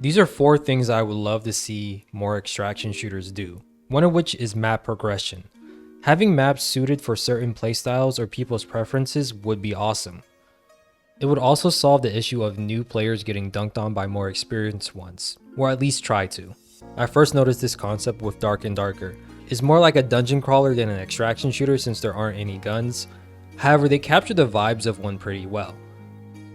These are 4 things I would love to see more extraction shooters do, one of which is map progression. Having maps suited for certain playstyles or people's preferences would be awesome. It would also solve the issue of new players getting dunked on by more experienced ones, or at least try to. I first noticed this concept with Darker. It's more like a dungeon crawler than an extraction shooter since there aren't any guns. However, they capture the vibes of one pretty well.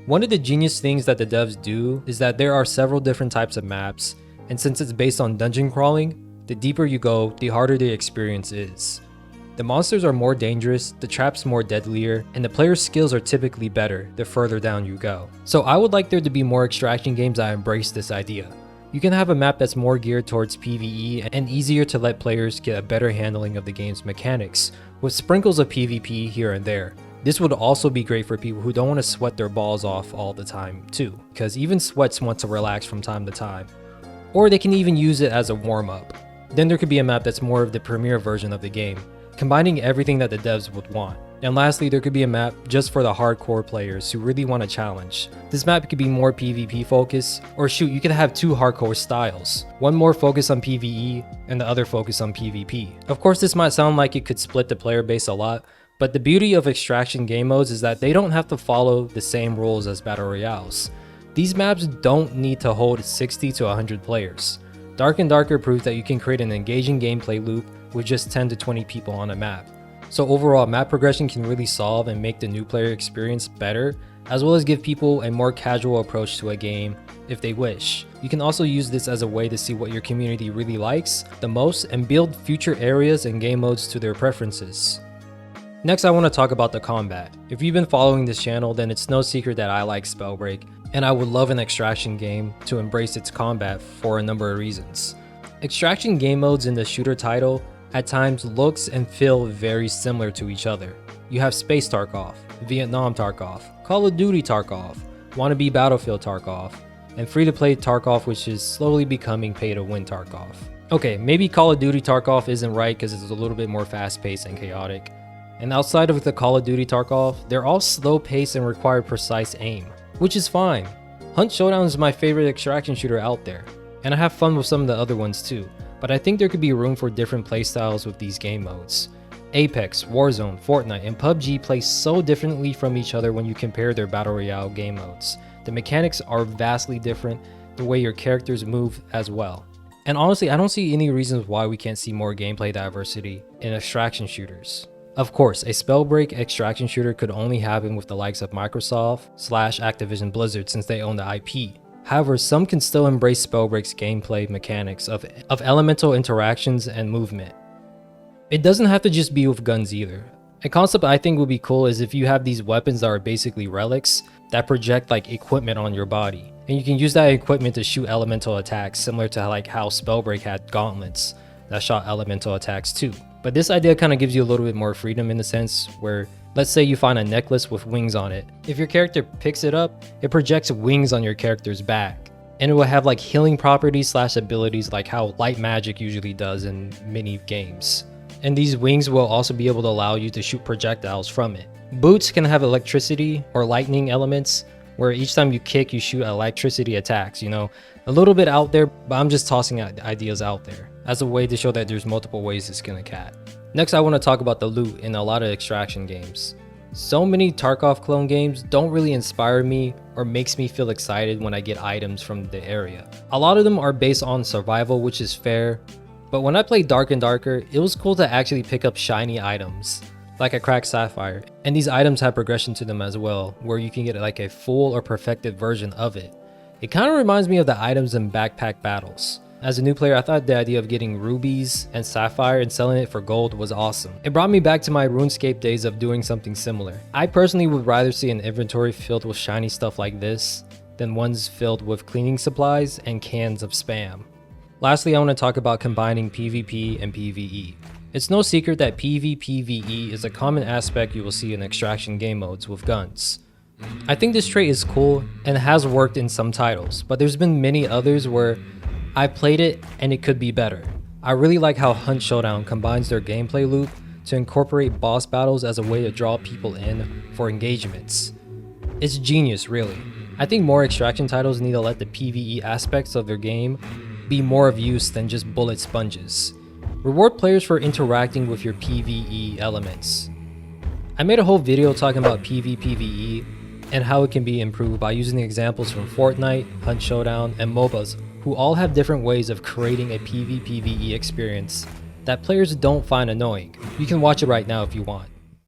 One of the genius things that the devs do is that there are several different types of maps, and since it's based on dungeon crawling, the deeper you go, the harder the experience is. The monsters are more dangerous, the traps more deadlier, and the player's skills are typically better the further down you go. So I would like there to be more extraction games that embrace this idea. You can have a map that's more geared towards PvE and easier to let players get a better handling of the game's mechanics, with sprinkles of PvP here and there. This would also be great for people who don't want to sweat their balls off all the time too, because even sweats want to relax from time to time. Or they can even use it as a warm-up. Then there could be a map that's more of the premier version of the game, combining everything that the devs would want. And lastly, there could be a map just for the hardcore players who really want a challenge. This map could be more PvP focused, or shoot, you could have 2 hardcore styles. One more focused on PvE and the other focused on PvP. Of course, this might sound like it could split the player base a lot, but the beauty of extraction game modes is that they don't have to follow the same rules as battle royales. These maps don't need to hold 60 to 100 players. Darker proves that you can create an engaging gameplay loop with just 10 to 20 people on a map. So overall, map progression can really solve and make the new player experience better, as well as give people a more casual approach to a game if they wish. You can also use this as a way to see what your community really likes the most and build future areas and game modes to their preferences. Next, I want to talk about the combat. If you've been following this channel, then it's no secret that I like Spellbreak, and I would love an extraction game to embrace its combat for a number of reasons. Extraction game modes in the shooter title at times looks and feel very similar to each other. You have Space Tarkov, Vietnam Tarkov, Call of Duty Tarkov, Wannabe Battlefield Tarkov, and free-to-play Tarkov, which is slowly becoming pay-to-win Tarkov. Okay, maybe Call of Duty Tarkov isn't right because it's a little bit more fast-paced and chaotic. And outside of the Call of Duty Tarkov, they're all slow-paced and require precise aim, which is fine. Hunt Showdown is my favorite extraction shooter out there, and I have fun with some of the other ones too. But I think there could be room for different playstyles with these game modes. Apex, Warzone, Fortnite, and PUBG play so differently from each other when you compare their Battle Royale game modes. The mechanics are vastly different, the way your characters move as well. And honestly, I don't see any reasons why we can't see more gameplay diversity in extraction shooters. Of course, a Spellbreak extraction shooter could only happen with the likes of Microsoft/Activision Blizzard since they own the IP. However, some can still embrace Spellbreak's gameplay mechanics of elemental interactions and movement. It doesn't have to just be with guns either. A concept I think would be cool is if you have these weapons that are basically relics that project like equipment on your body. And you can use that equipment to shoot elemental attacks, similar to like how Spellbreak had gauntlets that shot elemental attacks too. But this idea kind of gives you a little bit more freedom in the sense where, let's say you find a necklace with wings on it. If your character picks it up, it projects wings on your character's back. And it will have like healing properties / abilities like how light magic usually does in many games. And these wings will also be able to allow you to shoot projectiles from it. Boots can have electricity or lightning elements, where each time you kick, you shoot electricity attacks, you know. A little bit out there, but I'm just tossing ideas out there as a way to show that there's multiple ways to skin a cat. Next, I want to talk about the loot in a lot of extraction games. So many Tarkov clone games don't really inspire me or makes me feel excited when I get items from the area. A lot of them are based on survival, which is fair, but when I played Darker, it was cool to actually pick up shiny items, like a cracked sapphire, and these items have progression to them as well, where you can get like a full or perfected version of it. It kind of reminds me of the items in backpack battles. As a new player, I thought the idea of getting rubies and sapphire and selling it for gold was awesome. It brought me back to my RuneScape days of doing something similar. I personally would rather see an inventory filled with shiny stuff like this than ones filled with cleaning supplies and cans of spam. Lastly, I want to talk about combining PvP and PvE. It's no secret that PvPvE is a common aspect you will see in extraction game modes with guns. I think this trait is cool and has worked in some titles, but there's been many others where I played it and it could be better. I really like how Hunt Showdown combines their gameplay loop to incorporate boss battles as a way to draw people in for engagements. It's genius, really. I think more extraction titles need to let the PvE aspects of their game be more of use than just bullet sponges. Reward players for interacting with your PvE elements. I made a whole video talking about PvPvE and how it can be improved by using the examples from Fortnite, Hunt Showdown, and MOBAs, who all have different ways of creating a PvPvE experience that players don't find annoying. You can watch it right now if you want.